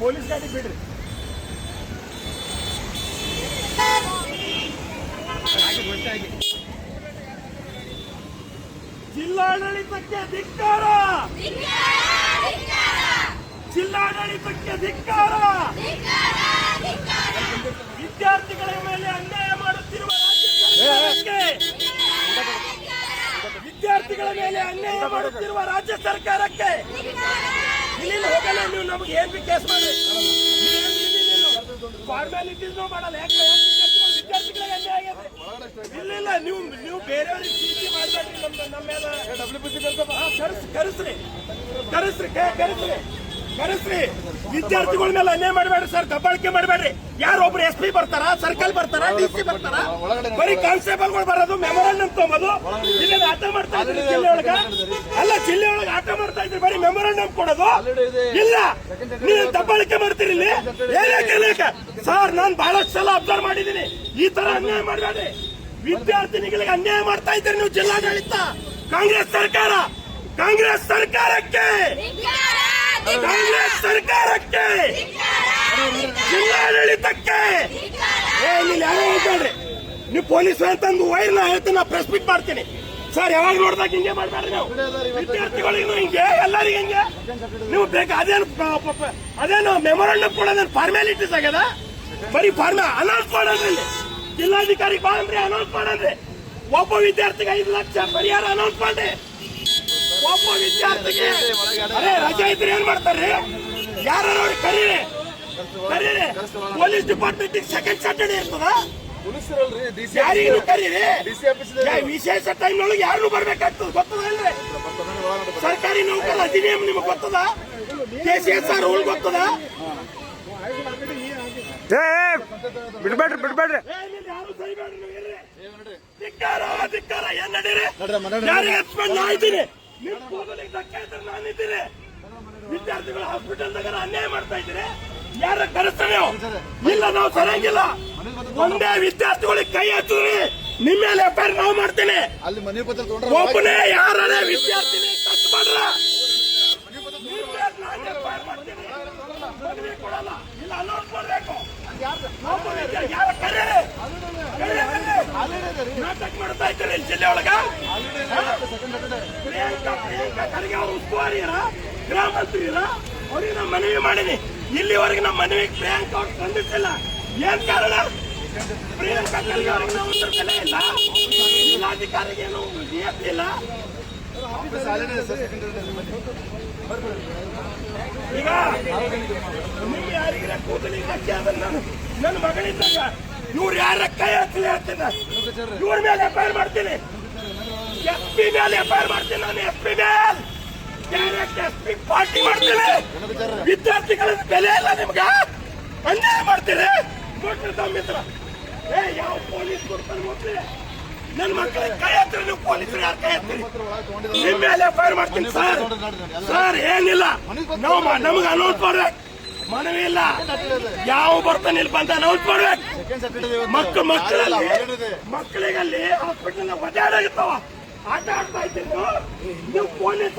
Police ಗಾಡಿ ಬಿಡ್ರಿ. ಜಿಲ್ಲಾಡಳಿತಕ್ಕೆ ಧಿಕ್ಕಾರ, ಜಿಲ್ಲಾಡಳಿತಕ್ಕೆ ಧಿಕ್ಕಾರ. ವಿದ್ಯಾರ್ಥಿಗಳ ಮೇಲೆ ಅನ್ಯಾಯ ಮಾಡುತ್ತಿರುವ ವಿದ್ಯಾರ್ಥಿಗಳ ಮೇಲೆ ಅನ್ಯಾಯ ಮಾಡುತ್ತಿರುವ ರಾಜ್ಯ ಸರ್ಕಾರಕ್ಕೆ ಇಲ್ಲಿ ಹೋಗಲ್ಲ. ನೀವು ನಮ್ಗೆ ಏನ್ ಬಿ ಕೇಸ್ ಮಾಡಿ ಫಾರ್ಮ್ಯಾಲಿಟೀಸ್ ಮಾಡಲ್ಲ. ಯಾಕೆ ವಿದ್ಯಾರ್ಥಿಗಳಿಗೆ ಅನ್ಯಾಯ ಆಗಿದೆ? ಇಲ್ಲ ನೀವು ಬೇರೆಯವ್ರಿಗೆ ಪ್ರೀತಿ ಮಾಡಬೇಡ್ರಿ. ನಮ್ಮ ಮೇಲೆ ಕರೆಸ್ರಿ. ವಿದ್ಯಾರ್ಥಿಗಳ ಮೇಲೆ ಅನ್ಯಾಯ ಮಾಡಬೇಡ್ರಿ ಸರ್, ದಬ್ಬಾಳಿಕೆ ಮಾಡಬೇಡ್ರಿ. ಯಾರೊಬ್ರು SP ಬರ್ತಾರ, ಸರ್ಕಲ್ ಬರ್ತಾರ, DC ಬರ್ತಾರ, ಬರೀ ಕಾನ್ಸ್ಟೇಬಲ್ಗಳು ಬರೋದು, ಮೆಮೊರಾಂಡಮ್ ತಗೋದು. ಇಲ್ಲಿ ಆಟ ಮಾಡ್ತಾ ಇದ್ರಿ ಜಿಲ್ಲೆ ಒಳಗ, ಅಲ್ಲ ಜಿಲ್ಲೆ ಒಳಗೆ ಆಟ ಮಾಡ್ತಾ ಇದ್ರಿ, ಬರೀ ಮೆಮೊರಾಂಡಮ್ ಕೊಡೋದು. ಇಲ್ಲ ನೀವು ದಬ್ಬಾಳಿಕೆ ಮಾಡ್ತೀರಿ ಇಲ್ಲಿ. ಸರ್ ನಾನು ಬಹಳಷ್ಟು ಸಲ ಅಬ್ಸರ್ವ್ ಮಾಡಿದ್ದೀನಿ, ಈ ತರ ಅನ್ಯಾಯ ಮಾಡಬೇಡ್ರಿ. ವಿದ್ಯಾರ್ಥಿನಿಗಳಿಗೆ ಅನ್ಯಾಯ ಮಾಡ್ತಾ ಇದ್ದೀರಿ ನೀವು ಜಿಲ್ಲಾಡಳಿತ. ಕಾಂಗ್ರೆಸ್ ಸರ್ಕಾರಕ್ಕೆ ಜಿಲ್ಲಾಡಳಿತಕ್ಕೆ ಇಲ್ಲಿ ಯಾರೋ ಹೋಗ್ಬೇಡ್ರಿ. ನೀವು ಪೊಲೀಸ್ ಅಂತಂದು ವೈರ್ ನಾ ಹೇಳ್ತೀನಿ, ನಾ ಪ್ರೆಸ್ ಮೀಟ್ ಮಾಡ್ತೀನಿ ಸರ್. ಯಾವಾಗ ನೋಡಿದಾಗ ಹಿಂಗೆ ಮಾಡ್ಬೇಡ್ರಿ. ನಾವು ವಿದ್ಯಾರ್ಥಿಗಳಿಗೂ ಹಿಂಗೆ, ಎಲ್ಲರಿಗೂ ಹಿಂಗೆ. ನೀವು ಬೇಕು ಅದೇನು ಮೆಮೊರಾಂಡಮ್ ಕೊಡೋದೇನು ಫಾರ್ಮ್ಯಾಲಿಟೀಸ್ ಆಗ್ಯದ? ಬರೀ ಅನೌನ್ಸ್ ಮಾಡೋದ್ರಿ. ಜಿಲ್ಲಾಧಿಕಾರಿ ಬಾ ಅಂದ್ರೆ ಅನೌನ್ಸ್ ಮಾಡೋದ್ರಿ. ಒಬ್ಬ ವಿದ್ಯಾರ್ಥಿಗೆ 5 ಲಕ್ಷ ಪರಿಹಾರ ಅನೌನ್ಸ್ ಮಾಡಿ. ಒಬ್ಬ ವಿದ್ಯಾರ್ಥಿಗೆ ಅದೇ ರಜೆ ಇದ್ರೆ ಏನ್ ಮಾಡ್ತಾರೆ? ಯಾರು ನೋಡಿ ಕರೀರಿ. ಪೊಲೀಸ್ ಡಿಪಾರ್ಟ್ಮೆಂಟ್ ಸೆಕೆಂಡ್ ಸ್ಯಾಟರ್ಡೆ ಇರ್ತದ, ಯಾರಿಗೂ ಕರೀರಿ. ವಿಶೇಷ ಟೈಮ್ ಒಳಗೆ ಯಾರು ಬರ್ಬೇಕಾಗ್ತದೆ ಗೊತ್ತದ ಇಲ್ರಿ? ಸರ್ಕಾರಿ ನೌಕರ ಅಧಿನಿಯಮ ನಿಮಗೆ ಗೊತ್ತದ? KCSR ರೂಲ್ ಗೊತ್ತದ? ಬಿಡ್ಬೇಡ್ರಿ. ಧಿಕ್ಕಾರ ಏನ್ ನಡೀರಿ? ನಾನಿದ್ದೀನಿ, ನಾನಿದ್ದೀನಿ. ವಿದ್ಯಾರ್ಥಿಗಳು ಹಾಸ್ಪಿಟಲ್ದಾಗ ಅನ್ಯಾಯ ಮಾಡ್ತಾ ಇದ್ದೀರಿ. ಯಾರ ಕರೆಸ್ತಾನೆ? ಇಲ್ಲ, ನಾವು ಸರಿಯಾಗಿಲ್ಲ. ಒಂದೇ ವಿದ್ಯಾರ್ಥಿಗಳಿಗೆ ಕೈ ಹಚ್ಚಿದ್ರಿ, ನಿಮ್ಮ ಮೇಲೆ FIR ನಾವು ಮಾಡ್ತೇನೆ. ಒಬ್ಬನೇ ಯಾರೇ ವಿದ್ಯಾರ್ಥಿನಿ ಕಟ್ ಮಾಡ್ರ ಕೊಡಲ್ಲ. ಇಲ್ಲ ಅನೌನ್ಸ್ ಮಾಡಬೇಕು. ನಾಟಕ ಮಾಡ್ತಾ ಇದ್ದಾರೆ ಜಿಲ್ಲೆ ಒಳಗ. ಪ್ರಿಯಾಂಕಾ ಖರ್ಗೆ ಅವರು ಉಸ್ತುವಾರಿಯರ, ಗೃಹ ಮಂತ್ರಿಯರ, ಅವ್ರಿಗೆ ನಾವು ಮನವಿ ಮಾಡೀನಿ. ಇಲ್ಲಿವರೆಗೆ ನಮ್ಮ ಮನವಿಗೆ ಪ್ರಿಯಾಂಕಾ ಅವ್ರು ಸ್ಪಂದಿಸಿಲ್ಲ. ಏನ್ ಕಾರಣ? ಪ್ರಿಯಾಂಕಾ ಖರ್ಗೆ ಅವ್ರಿಗೆ ನಾವು ಉತ್ತರ ಬೆಲೆ ಇಲ್ಲ, ಜಿಲ್ಲಾಧಿಕಾರಿಗೆ ಏನು ಇಲ್ಲ. ಈಗ ನಿಮ್ಗೆ ಯಾರಿಗಿರ ಕೂದಲಿಗೆ ಲಕ್ಷ ಅದನ್ನ ನನ್ನ ಮಗಳಿದ್ದಾಗ ಇವ್ರು ಯಾರ ಕೈ ಹಚ್ಚಲಿ ಹೇಳ್ತೀನಿ. ಇವ್ರ ಮೇಲೆ FIR ಮಾಡ್ತೀನಿ, SP ಮೇಲೆ FIR ಮಾಡ್ತೀನಿ. ನಾನು SP ಮೇಲೆ ಡೈರೆಕ್ಟ್ SP ಪಾರ್ಟಿ ಮಾಡ್ತೀನಿ. ವಿದ್ಯಾರ್ಥಿಗಳ ಬೆಲೆ ಇಲ್ಲ ನಿಮ್ಗ, ಅನ್ಯಾಯ ಮಾಡ್ತೀರಿ. ನೋಡ್ರಿ ತಮ್ಮ ಮಿತ್ರ, ಯಾವ ಪೊಲೀಸ್ ಕೊಡ್ತಾರೆ ನೋಡ್ರಿ. ನನ್ನ ಮಕ್ಕಳಿಗೆ ಕೈ ಹತ್ತಿರ ನೀವು ಪೊಲೀಸರು ಯಾರು ಕೈ ಹತ್ತಿರಿ? ನಿಮ್ಮ ಮೇಲೆ FIR ಮಾಡ್ತೀನಿ ಸರ್. ಏನಿಲ್ಲ, ನಾವು ನಮ್ಗೆ ಅನೌನ್ಸ್ ಮಾಡ್ಬೇಕು. ಮನವಿ ಇಲ್ಲ, ಯಾವ ಬರ್ತಾನೆ ಇಲ್ಲಿ ಬಂದ ಅನೌನ್ಸ್ ಮಾಡ್ಬೇಕು. ಮಕ್ಕಳಿಗಲ್ಲಿ ಹಾಸ್ಪಿಟಲ್ ಒದ್ದಾಡಾಗಿರ್ತಾವ, ಆಟ ಆಡ್ತಾ ಇದ್ದೀರಿ ನೀವು ಪೊಲೀಸ್